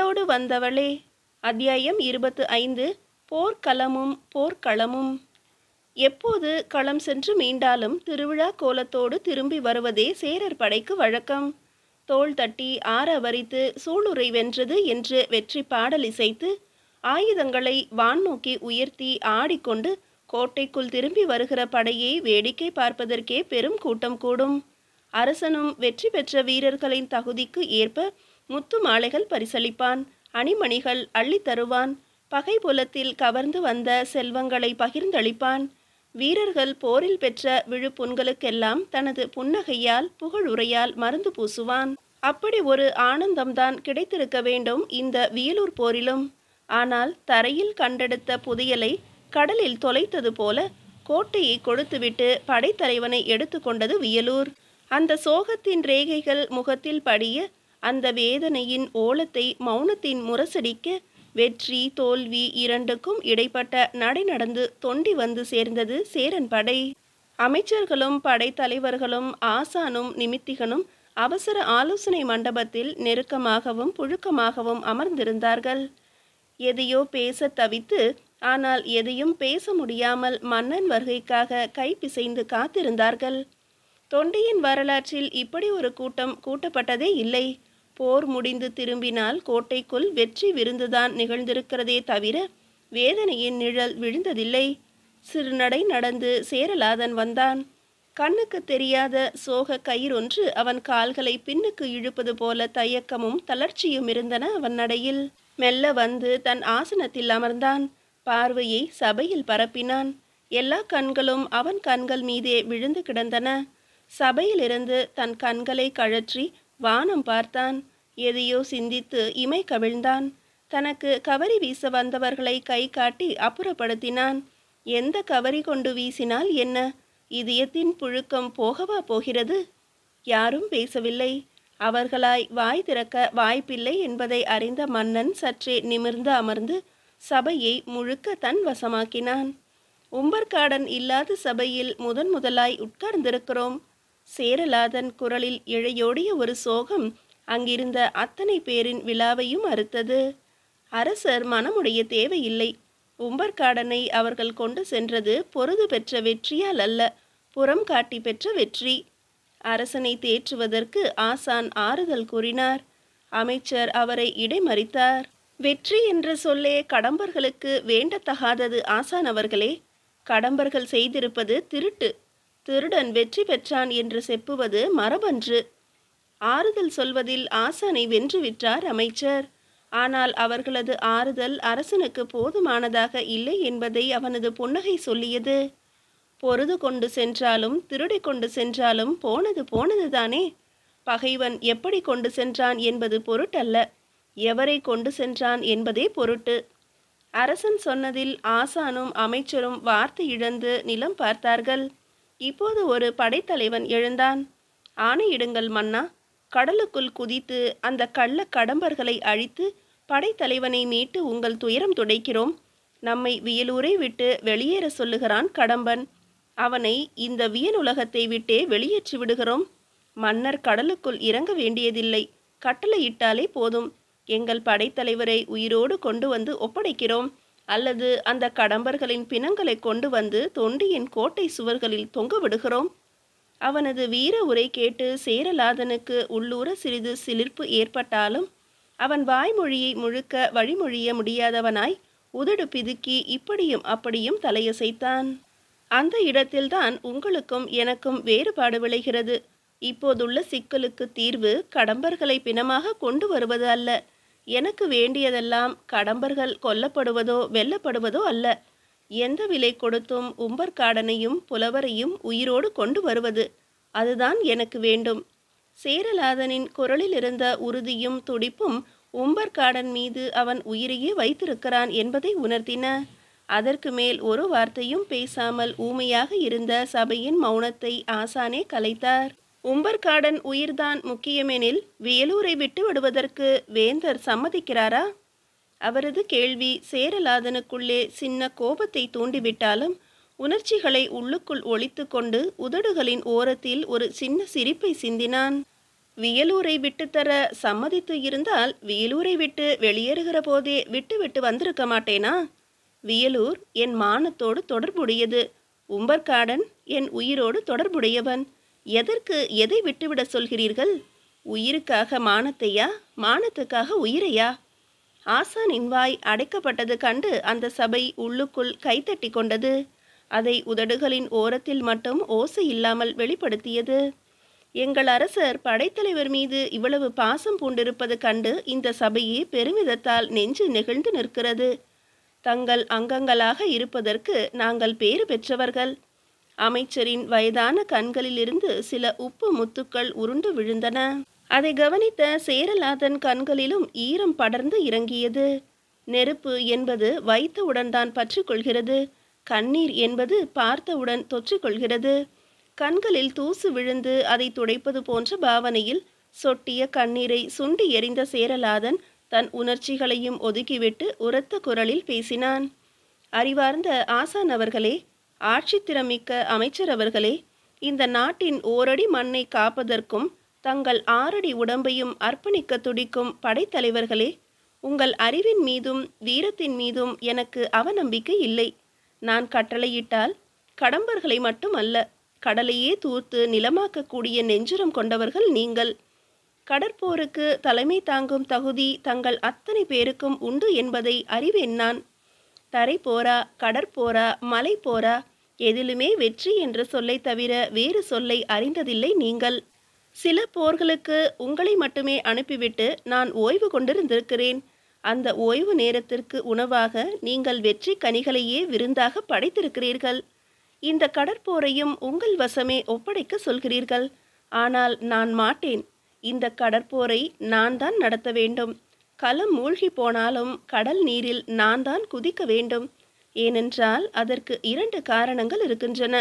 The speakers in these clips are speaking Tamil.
வில்லோடு வந்தவளே. அத்தியாயம் 25. போர்க்களமும் போர்க்களமும். எப்போது களம் சென்று மீண்டாலும் திருவிழா கோலத்தோடு திரும்பி வருவதே சேரர் படைக்கு வழக்கம். தோள் தட்டி ஆரவரித்து சூளுரை வென்றது என்று வெற்றி பாடல் இசைத்து ஆயுதங்களை வான் நோக்கி உயர்த்தி ஆடிக்கொண்டு கோட்டைக்குள் திரும்பி வருகிற படையை வேடிக்கை பார்ப்பதற்கே பெரும் கூட்டம் கூடும். அரசனும் வெற்றி பெற்ற வீரர்களின் தகுதிக்கு ஏற்ப முத்து மாலைகள் பரிசளிப்பான், அணிமணிகள் அள்ளி தருவான், பகை புலத்தில் கவர்ந்து வந்த செல்வங்களை பகிர்ந்தளிப்பான். வீரர்கள் போரில் பெற்ற விழுப்புண்களுக்கெல்லாம் தனது புன்னகையால் புகழுரையால் மருந்து பூசுவான். அப்படி ஒரு ஆனந்தம்தான் கிடைத்திருக்க வேண்டும் இந்த வியலூர் போரிலும். ஆனால் தரையில் கண்டெடுத்த புதையலை கடலில் தொலைத்தது போல கோட்டையை கொடுத்துவிட்டு படைத்தலைவனை எடுத்து கொண்டது வியலூர். அந்த சோகத்தின் ரேகைகள் முகத்தில் படிய, அந்த வேதனையின் ஓலத்தை மௌனத்தின் முரசடிக்க, வெற்றி தோல்வி இரண்டுக்கும் இடைப்பட்ட நடை நடந்து தொண்டி வந்து சேர்ந்தது சேரன் படை. அமைச்சர்களும் படைத்தலைவர்களும் ஆசானும் நிமித்திகனும் அவசர ஆலோசனை மண்டபத்தில் நெருக்கமாகவும் புழுக்கமாகவும் அமர்ந்திருந்தார்கள். எதையோ பேச தவித்து, ஆனால் எதையும் பேச முடியாமல் மன்னன் வருகைக்காக கை பிசைந்து காத்திருந்தார்கள். தொண்டியின் வரலாற்றில் இப்படி ஒரு கூட்டம் கூட்டப்பட்டதே இல்லை. போர் முடிந்து திரும்பினால் கோட்டைக்குள் வெற்றி விருந்துதான் நிகழ்ந்திருக்கிறதே தவிர வேதனையின் நிழல் விழுந்ததில்லை. சிறுநடை நடந்து சேரலாதன் வந்தான். கண்ணுக்கு தெரியாத சோக கயிறொன்று அவன் கால்களை பின்னுக்கு இழுப்பது போல தயக்கமும் தளர்ச்சியும் இருந்தன அவன் நடையில். மெல்ல வந்து தன் ஆசனத்தில் அமர்ந்தான். பார்வையை சபையில் பரப்பினான். எல்லா கண்களும் அவன் கண்கள் மீதே விழுந்து கிடந்தன. சபையிலிருந்து தன் கண்களை கழற்றி வானம் பார்த்தான். எதையோ சிந்தித்து இமை கவிழ்ந்தான். தனக்கு கவரி வீச வந்தவர்களை கை காட்டி அப்புறப்படுத்தினான். எந்த கவரி கொண்டு வீசினால் என்ன? இதயத்தின் புழுக்கம் போகவா போகிறது? யாரும் பேசவில்லை. அவர்களாய் வாய் திறக்க வாய்ப்பில்லை என்பதை அறிந்த மன்னன் சற்றே நிமிர்ந்து அமர்ந்து சபையை முழுக்க தன் வசமாக்கினான். உம்பர்காடன் இல்லாத சபையில் முதலாய் உட்கார்ந்திருக்கிறோம். சேரலாதன் குரலில் இழையோடிய ஒரு சோகம் அங்கிருந்த அத்தனை பேரின் விழாவையும் அறுத்தது. அரசர் மனமுடைய தேவையில்லை. உம்பர்காடனை அவர்கள் கொண்டு சென்றது பொருது பெற்ற வெற்றியால் அல்ல, புறம் காட்டி பெற்ற வெற்றி. அரசனை தேற்றுவதற்கு ஆசான் ஆறுதல் கூறினார். அமைச்சர் அவரை இடைமறித்தார். வெற்றி என்ற சொல்லே கடம்பர்களுக்கு வேண்டத்தகாதது ஆசான் அவர்களே. கடம்பர்கள் செய்திருப்பது திருட்டு. திருடன் வெற்றி பெற்றான் என்று செப்புவது மரபன்று. ஆறுதல் சொல்வதில் ஆசானை வென்றுவிட்டார் அமைச்சர். ஆனால் அவர்களது ஆறுதல் அரசனுக்கு போதுமானதாக இல்லை என்பதை அவனது புன்னகை சொல்லியது. பொருது கொண்டு சென்றாலும் திருடி கொண்டு சென்றாலும் போனது போனதுதானே. பகைவன் எப்படி கொண்டு சென்றான் என்பது பொருட்டல்ல, எவரை கொண்டு சென்றான் என்பதே பொருட்டு. அரசன் சொன்னதில் ஆசானும் அமைச்சரும் வார்த்தை இழந்து நிலம் பார்த்தார்கள். இப்போது ஒரு படைத்தலைவன் எழுந்தான். ஆணையிடுங்கள் மன்னா. கடலுக்குள் குதித்து அந்த கள்ள கடம்பர்களை அழித்து படைத்தலைவனை மீட்டு உங்கள் துயரம் துடைக்கிறோம். நம்மை வியலூரை விட்டு வெளியேற சொல்லுகிறான் கடம்பன். அவனை இந்த வியனுலகத்தை விட்டே வெளியேற்றி விடுகிறோம். மன்னர் கடலுக்குள் இறங்க வேண்டியதில்லை, கட்டளையிட்டாலே போதும். எங்கள் படைத்தலைவரை உயிரோடு கொண்டு வந்து ஒப்படைக்கிறோம். அல்லது அந்த கடம்பர்களின் பிணங்களை கொண்டு வந்து தொண்டியின் கோட்டை சுவர்களில் தொங்க விடுகிறோம். அவனது வீர உரை கேட்டு சேரலாதனுக்கு உள்ளூர சிறிது சிலிர்ப்பு ஏற்பட்டாலும் அவன் வாய்மொழியை முழுக்க வழிமொழிய முடியாதவனாய் உதடு பிதுக்கி இப்படியும் அப்படியும் தலையசைத்தான். அந்த இடத்தில்தான் உங்களுக்கும் எனக்கும் வேறுபாடு விளைகிறது. இப்போதுள்ள சிக்கலுக்கு தீர்வு கடம்பர்களை பிணமாக கொண்டு வருவது அல்ல. எனக்கு வேண்டியதெல்லாம் கடம்பர்கள் கொல்லப்படுவதோ வெல்லப்படுவதோ அல்ல. எந்த விலை கொடுத்தும் உம்பர்காடனையும் புலவரையும் உயிரோடு கொண்டு வருவது, அதுதான் எனக்கு வேண்டும். சேரலாதனின் குரலில் இருந்த உறுதியும் துடிப்பும் உம்பர்காடன் மீது அவன் உயிரையே வைத்திருக்கிறான் என்பதை உணர்த்தின. அதற்கு மேல் ஒரு வார்த்தையும் பேசாமல் ஊமையாக இருந்த சபையின் மௌனத்தை ஆசானே கலைத்தார். உம்பர்காடன் உயிர்தான் முக்கியமெனில் வியலூரை விட்டு விடுவதற்கு வேந்தர் சம்மதிக்கிறாரா? அவரது கேள்வி சேரலாதனுக்குள்ளே சின்ன கோபத்தை தூண்டிவிட்டாலும் உணர்ச்சிகளை உள்ளுக்குள் ஒளித்து கொண்டு உதடுகளின் ஓரத்தில் ஒரு சின்ன சிரிப்பை சிந்தினான். வியலூரை விட்டுத்தர சம்மதித்து இருந்தால் வியலூரை விட்டு வெளியேறுகிற போதே விட்டு வந்திருக்க மாட்டேனா? வியலூர் என் மானத்தோடு தொடர்புடையது. உம்பர்காடன் என் உயிரோடு தொடர்புடையவன். எதற்கு எதை விட்டுவிட சொல்கிறீர்கள்? உயிருக்காக மானத்தையா, மானத்துக்காக உயிரையா? ஆசானின் வாய் அடைக்கப்பட்டது கண்டு அந்த சபை உள்ளுக்குள் கைத்தட்டி கொண்டது. அதை உதடுகளின் ஓரத்தில் மட்டும் ஓசை இல்லாமல் வெளிப்படுத்தியது. எங்கள் அரசர் படைத்தலைவர் மீது இவ்வளவு பாசம் பூண்டிருப்பது கண்டு இந்த சபையே பெருமிதத்தால் நெஞ்சு நெகிழ்ந்து நிற்கிறது. தங்கள் அங்கங்களாக இருப்பதற்கு நாங்கள் பேறு பெற்றவர்கள். அமைச்சரின் வயதான கண்களிலிருந்து சில உப்பு முத்துக்கள் உருண்டு விழுந்தன. அதை கவனித்த சேரலாதன் கண்களிலும் ஈரம் படர்ந்து இறங்கியது. நெருப்பு என்பது வைத்தவுடன் தான் பற்றி கொள்கிறது. கண்ணீர் என்பது பார்த்தவுடன் தொற்றிக்கொள்கிறது. கண்களில் தூசு விழுந்து அதை துடைப்பது போன்ற பாவனையில் சொட்டிய கண்ணீரை சுண்டி எறிந்த சேரலாதன் தன் உணர்ச்சிகளையும் ஒதுக்கிவிட்டு உரத்த குரலில் பேசினான். அறிவார்ந்த ஆசான் அவர்களே, ஆட்சித்திறமிக்க அமைச்சர் அவர்களே, இந்த நாட்டின் ஓரடி மண்ணை காப்பதற்கும் தங்கள் 6 அடி உடம்பையும் அர்ப்பணிக்க துடிக்கும் படைத்தலைவர்களே, உங்கள் அறிவின் மீதும் வீரத்தின் மீதும் எனக்கு அவநம்பிக்கை இல்லை. நான் கட்டளையிட்டால் கடம்பர்களை மட்டும் அல்ல, கடலையே தூர்த்து நிலமாக்கக்கூடிய நெஞ்சுரம் கொண்டவர்கள் நீங்கள். கடற்போருக்கு தலைமை தாங்கும் தகுதி தங்கள் அத்தனை பேருக்கும் உண்டு என்பதை அறிவேன் நான். தரை போரா, கடற்போரா, மலை போரா, எதிலுமே வெற்றி என்ற சொல்லை தவிர வேறு சொல்லை அறிந்ததில்லை நீங்கள். சில போர்களுக்கு உங்களை மட்டுமே அனுப்பிவிட்டு நான் ஓய்வு கொண்டிருந்திருக்கிறேன். அந்த ஓய்வு நேரத்திற்கு உணவாக நீங்கள் வெற்றி கனிகளையே விருந்தாக படைத்திருக்கிறீர்கள். இந்த கடற்போரையும் உங்கள் வசமே ஒப்படைக்க சொல்கிறீர்கள். ஆனால் நான் மாட்டேன். இந்த கடற்போரை நான் தான் நடத்த வேண்டும். களம் மூழ்கி போனாலும் கடல் நீரில் நான் தான் குதிக்க வேண்டும். ஏனென்றால் அதற்கு 2 காரணங்கள் இருக்கின்றன.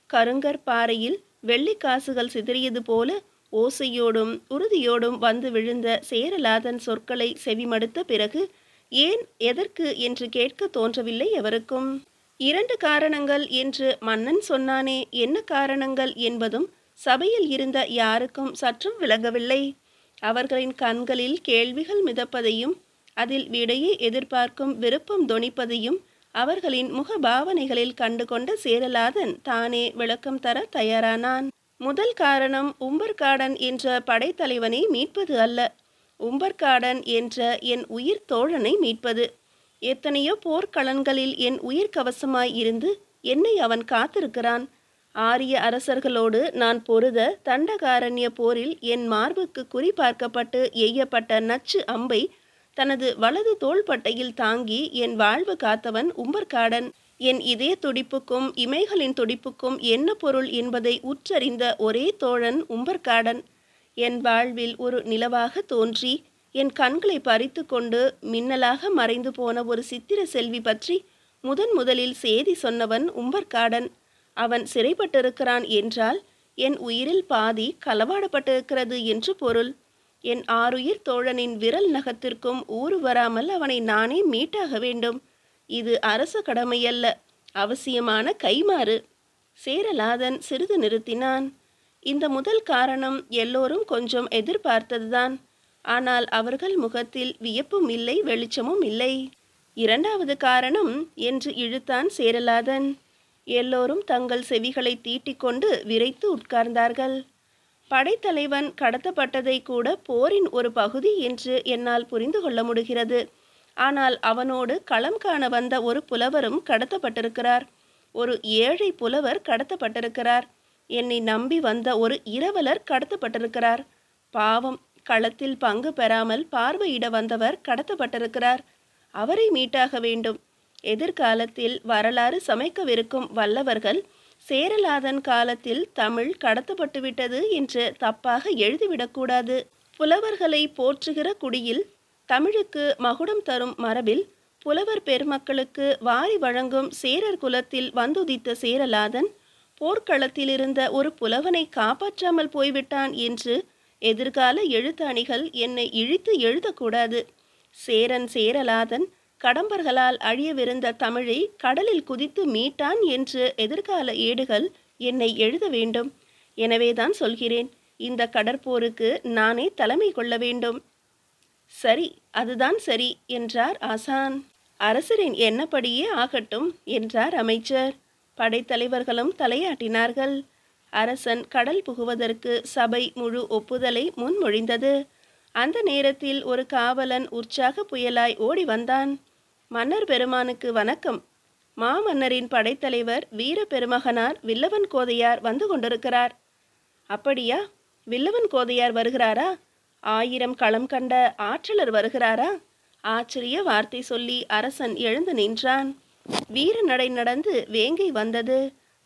கருங்கற் பாறையில் வெள்ளிக்காசுகள் சிதறியது போல ஓசையோடும் உறுதியோடும் வந்து விழுந்த சேரலாதன் சொற்களை செவிமடுத்த பிறகு ஏன், எதற்கு என்று கேட்க தோன்றவில்லை எவருக்கும். 2 காரணங்கள் என்று மன்னன் சொன்னானே, என்ன காரணங்கள் என்பதும் சபையில் இருந்த யாருக்கும் சற்றும் விளங்கவில்லை. அவர்களின் கண்களில் கேள்விகள் மிதப்பதையும் அதில் விடையை எதிர்பார்க்கும் விருப்பம் தொனிப்பதையும் அவர்களின் முகபாவனைகளில் கண்டுகொண்ட சேரலாதன் தானே விளக்கம் தர தயாரானான். முதல் காரணம் உம்பர்காடன் என்ற படைத்தலைவனை மீட்பது அல்ல, உம்பர்காடன் என்ற என் உயிர் தோழனை மீட்பது. எத்தனையோ போர்க்களன்களில் என் உயிர் கவசமாய் இருந்து என்னை அவன் காத்திருக்கிறான். ஆரிய அரசர்களோடு நான் பொருத தண்டகாரண்ய போரில் என் மார்புக்கு குறிபார்க்கப்பட்டு எய்யப்பட்ட நச்சு அம்பை தனது வலது தோள்பட்டையில் தாங்கி என் வாழ்வு காத்தவன் உம்பர்காடன். என் இதய துடிப்புக்கும் இமைகளின் துடிப்புக்கும் என்ன பொருள் என்பதை உற்றறிந்த ஒரே தோழன் உம்பர்காடன். என் வாழ்வில் ஒரு நிலவாக தோன்றி என் கண்களை பறித்து கொண்டு மின்னலாக மறைந்து போன ஒரு சித்திர செல்வி பற்றி முதலில் செய்தி சொன்னவன் உம்பர்காடன். அவன் சிறைப்பட்டிருக்கிறான் என்றால் என் உயிரில் பாதி களவாடப்பட்டிருக்கிறது என்று பொருள். என் 6 தோழனின் விரல் நகத்திற்கும் ஊறு வராமல் அவனை நானே மீட்டாக வேண்டும். இது அரச கடமையல்ல, அவசியமான கைமாறு. சேரலாதன் சிறிது நிறுத்தினான். இந்த முதல் காரணம் எல்லோரும் கொஞ்சம் எதிர்பார்த்ததுதான். ஆனால் அவர்கள் முகத்தில் வியப்பும் இல்லை, வெளிச்சமும் இல்லை. 2வது காரணம் என்று இழுத்தான் சேரலாதன். எல்லோரும் தங்கள் செவிகளை தீட்டிக்கொண்டு விரைத்து உட்கார்ந்தார்கள். படைத்தலைவன் கடத்தப்பட்டதை கூட போரின் ஒரு பகுதி என்று என்னால் புரிந்து கொள்ள முடிகிறது. ஆனால் அவனோடு களம் காண வந்த ஒரு புலவரும் கடத்தப்பட்டிருக்கிறார். ஒரு ஏழை புலவர் கடத்தப்பட்டிருக்கிறார். என்னை நம்பி வந்த ஒரு இரவலர் கடத்தப்பட்டிருக்கிறார். பாவம், களத்தில் பங்கு பெறாமல் பார்வையிட வந்தவர் கடத்தப்பட்டிருக்கிறார். அவரை மீட்டாக வேண்டும். எதிர்காலத்தில் வரலாறு சமைக்கவிருக்கும் வல்லவர்கள் சேரலாதன் காலத்தில் தமிழ் கடத்தப்பட்டுவிட்டது என்று தப்பாக எழுதிவிடக்கூடாது. புலவர்களை போற்றுகிற குடியில், தமிழுக்கு மகுடம் தரும் மரபில், புலவர் பெருமக்களுக்கு வாரி வழங்கும் சேரர் குலத்தில் வந்துதித்த சேரலாதன் போர்க்களத்திலிருந்த ஒரு புலவனை காப்பாற்றாமல் போய்விட்டான் என்று எதிர்கால எழுத்தாணிகள் என்னை இழித்து எழுதக்கூடாது. சேரன் சேரலாதன் கடம்பர்களால் அழியவிருந்த தமிழை கடலில் குதித்து மீட்டான் என்று எதிர்கால ஏடுகள் என்னை எழுத வேண்டும். எனவேதான் சொல்கிறேன், இந்த கடற்போருக்கு நானே தலைமை கொள்ள வேண்டும். சரி, அதுதான் சரி என்றார் ஆசான். அரசரின் எண்ணப்படியே ஆகட்டும் என்றார் அமைச்சர். படைத்தலைவர்களும் தலையாட்டினார்கள். அரசன் கடல் புகுவதற்கு சபை முழு ஒப்புதலை முன்மொழிந்தது. அந்த நேரத்தில் ஒரு காவலன் உற்சாக புயலாய் ஓடி வந்தான். மன்னர் பெருமானுக்கு வணக்கம். மாமன்னரின் படைத்தலைவர் வீர பெருமகனார் வில்லவன் கோதையார் வந்து கொண்டிருக்கிறார். அப்படியா? வில்லவன் கோதையார் வருகிறாரா? 1000 களம் கண்ட ஆற்றலர் வருகிறாரா? ஆச்சரிய வார்த்தை சொல்லி அரசன் எழுந்து நின்றான். வீர நடை நடந்து வேங்கை வந்தது.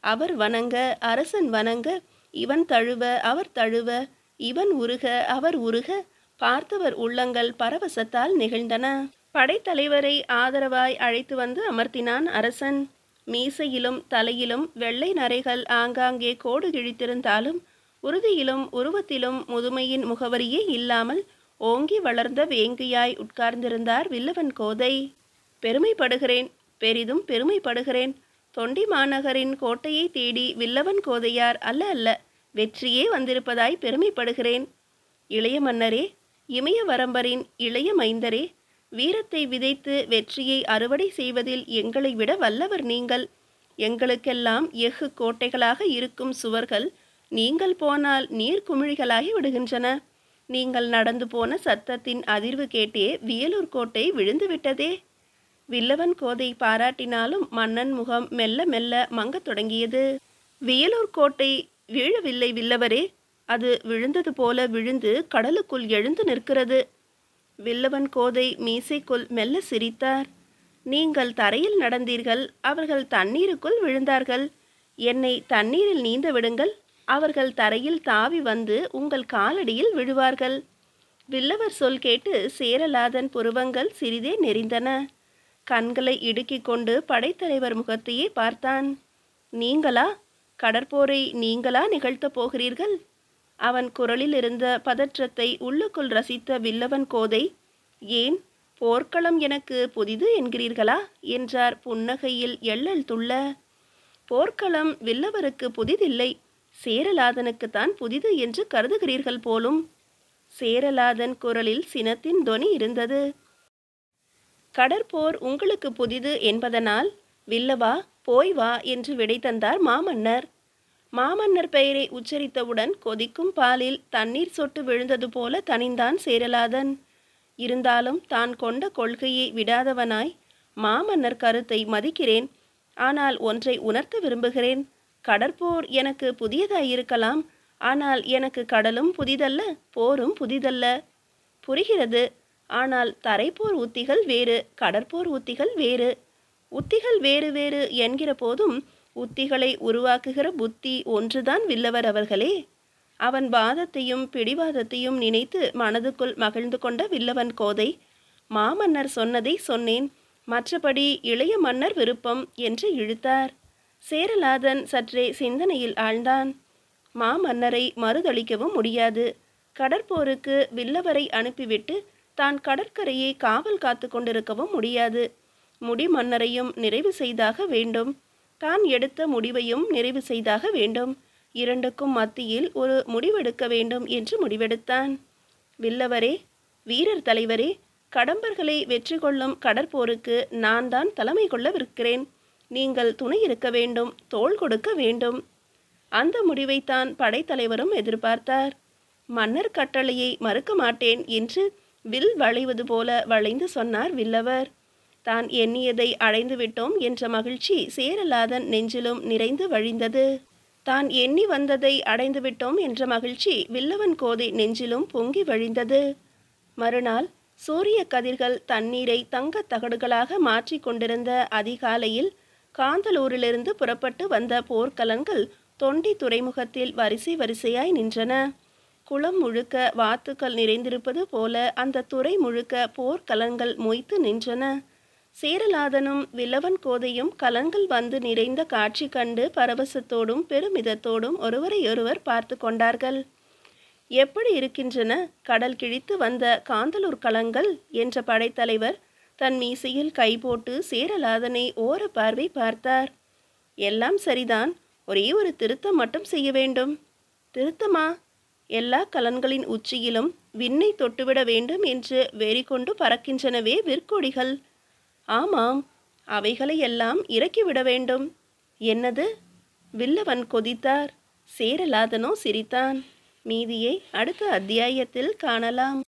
அவர் வணங்க, அரசன் வணங்க, இவன் தழுவ, அவர் தழுவ, இவன் உருக, அவர் உருக, பார்த்தவர் உள்ளங்கள் பரவசத்தால் நெகிழ்ந்தன. படைத்தலைவரை ஆதரவாய் அழைத்து வந்து அமர்த்தினான் அரசன். மீசையிலும் தலையிலும் வெள்ளை நரைகள் ஆங்காங்கே கோடு கிழித்திருந்தாலும் உறுதியிலும் உருவத்திலும் முதுமையின் முகவரியே இல்லாமல் ஓங்கி வளர்ந்த வேங்கையாய் உட்கார்ந்திருந்தார் வில்லவன் கோதை. பெருமைப்படுகிறேன், பெரிதும் பெருமைப்படுகிறேன். தொண்டி மாநகரின் கோட்டையை தேடி வில்லவன் கோதையார் அல்ல அல்ல வெற்றியே வந்திருப்பதாய் பெருமைப்படுகிறேன். இளைய மன்னரே, இமய வரம்பரின் இளைய மைந்தரே, வீரத்தை விதைத்து வெற்றியை அறுவடை செய்வதில் எங்களை விட வல்லவர் நீங்கள். எங்களுக்கெல்லாம் எஃகு கோட்டைகளாக இருக்கும் சுவர்கள் நீங்கள் போனால் நீர் குமிழிகளாகி விடுகின்றன. நீங்கள் நடந்து போன சத்தத்தின் அதிர்வு கேட்டே வியலூர் கோட்டை விழுந்து விட்டதே. வில்லவன் கோதை பாராட்டினாலும் மன்னன் முகம் மெல்ல மெல்ல மங்கத் தொடங்கியது. வியலூர் கோட்டை வீழவில்லை வில்லவரே, அது விழுந்தது போல விழுந்து கடலுக்குள் எழுந்து நிற்கிறது. வில்லவன் கோதை மீசைக்குள் மெல்ல சிரித்தார். நீங்கள் தரையில் நடந்தீர்கள், அவர்கள் தண்ணீருக்குள் விழுந்தார்கள். என்னை தண்ணீரில் நீந்த விடுங்கள், அவர்கள் தரையில் தாவி வந்து உங்கள் காலடியில் விழுவார்கள். வில்லவர் சொல் கேட்டு சேரலாதன் புருவங்கள் சிறிதே நெறிந்தன. கண்களை இடுக்கிக் கொண்டு படைத்தலைவர் முகத்தையே பார்த்தான். நீங்களா? கடற்போரை நீங்களா நிகழ்த்தப் போகிறீர்கள்? அவன் குரலில் இருந்த பதற்றத்தை உள்ளுக்குள் ரசித்த வில்லவன் கோதை, ஏன் போர்க்களம் எனக்கு புதிது என்கிறீர்களா என்றார் புன்னகையில் எள்ளல் துள்ள. போர்க்களம் வில்லவருக்கு புதிதில்லை, சேரலாதனுக்குத்தான் புதிது என்று கருதுகிறீர்கள் போலும். சேரலாதன் குரலில் சினத்தின் தொனி இருந்தது. கடற்போர் உங்களுக்கு புதிது என்பதனால் வில்லவா போய் வா என்று விடை தந்தார் மாமன்னர். மாமன்னர் பெயரை உச்சரித்தவுடன் கொதிக்கும் பாலில் தண்ணீர் சொட்டு விழுந்தது போல தணிந்தான் சேரலாதன். இருந்தாலும் தான் கொண்ட கொள்கையை விடாதவனாய், மாமன்னர் கருத்தை மதிக்கிறேன், ஆனால் ஒன்றை உணர்த்த விரும்புகிறேன். கடற்போர் எனக்கு புதியதாயிருக்கலாம், ஆனால் எனக்கு கடலும் புதிதல்ல, போரும் புதிதல்ல. புரிகிறது, ஆனால் தரைப்போர் உத்திகள் வேறு, கடற்போர் உத்திகள் வேறு. உத்திகள் வேறு வேறு என்கிற போதும் உத்திகளை உருவாக்குகிற புத்தி ஒன்றுதான் வில்லவர் அவர்களே. அவன் வாதத்தையும் பிடிவாதத்தையும் நினைத்து மனதுக்குள் மகிழ்ந்து கொண்ட வில்லவன் கோதை, மாமன்னர் சொன்னதை சொன்னேன், மற்றபடி இளைய மன்னர் விருப்பம் என்று இழுத்தார். சேரலாதன் சற்றே சிந்தனையில் ஆழ்ந்தான். மாமன்னரை மறுதளிக்கவும் முடியாது. கடற்போருக்கு வில்லவரை அனுப்பிவிட்டு தான் கடற்கரையை காவல் காத்து கொண்டிருக்கவும் முடியாது. முடிமன்னரையும் நிறைவு செய்தாக வேண்டும், தான் எடுத்த முடிவையும் நிறைவு செய்தாக வேண்டும். இரண்டுக்கும் மத்தியில் ஒரு முடிவெடுக்க வேண்டும் என்று முடிவெடுத்தான். வில்லவரே, வீரர் தலைவரே, கடம்பர்களை வெற்றி கொள்ளும் கடற்போருக்கு நான் தான் தலைமை கொள்ளவிருக்கிறேன். நீங்கள் துணை இருக்க வேண்டும், தோள் கொடுக்க வேண்டும். அந்த முடிவைத்தான் படைத்தலைவரும் எதிர்பார்த்தார். மன்னர் கட்டளையை மறுக்க மாட்டேன் என்று வில் வளைவது போல வளைந்து சொன்னார் வில்லவர். தான் எண்ணியதை அடைந்து விட்டோம் என்ற மகிழ்ச்சி சேரலாதன் நெஞ்சிலும் நிறைந்து வழிந்தது. தான் எண்ணி வந்ததை அடைந்து விட்டோம் என்ற மகிழ்ச்சி வில்லவன் கோதை நெஞ்சிலும் பொங்கி வழிந்தது. மறுநாள் சூரிய கதிர்கள் தண்ணீரை தங்கத் தகடுகளாக மாற்றி கொண்டிருந்த அதிகாலையில் காந்தலூரிலிருந்து புறப்பட்டு வந்த போர்க்கலன்கள் தொண்டி துறைமுகத்தில் வரிசை வரிசையாய் நின்றன. குளம் முழுக்க வாத்துக்கள் நிறைந்திருப்பது போல அந்த துறை முழுக்க போர்க்கலன்கள் மொய்த்து நின்றன. சேரலாதனும் வில்லவன் கோதையும் கலன்கள் வந்து நிறைந்த காட்சி கண்டு பரவசத்தோடும் பெருமிதத்தோடும் ஒருவரையொருவர் பார்த்து கொண்டார்கள். எப்படி இருக்கின்றன கடல் கிழித்து வந்த காந்தலூர் கலங்கள் என்ற படைத்தலைவர் தன் மீசையில் கை போட்டு சேரலாதனை ஓர பார்வை பார்த்தார். எல்லாம் சரிதான், ஒரே ஒரு திருத்தம் மட்டும் செய்ய வேண்டும். திருத்தமா? எல்லா கலன்களின் உச்சியிலும் விண்ணை தொட்டுவிட வேண்டும் என்று வெறி கொண்டு பறக்கின்றனவே விற்கொடிகள். ஆமாம், அவைகளை எல்லாம் இறக்கிவிட வேண்டும். என்னது? வில்லவன் கொதித்தார். சேரலாதனோ சிரித்தான். மீதியை அடுத்த அத்தியாயத்தில் காணலாம்.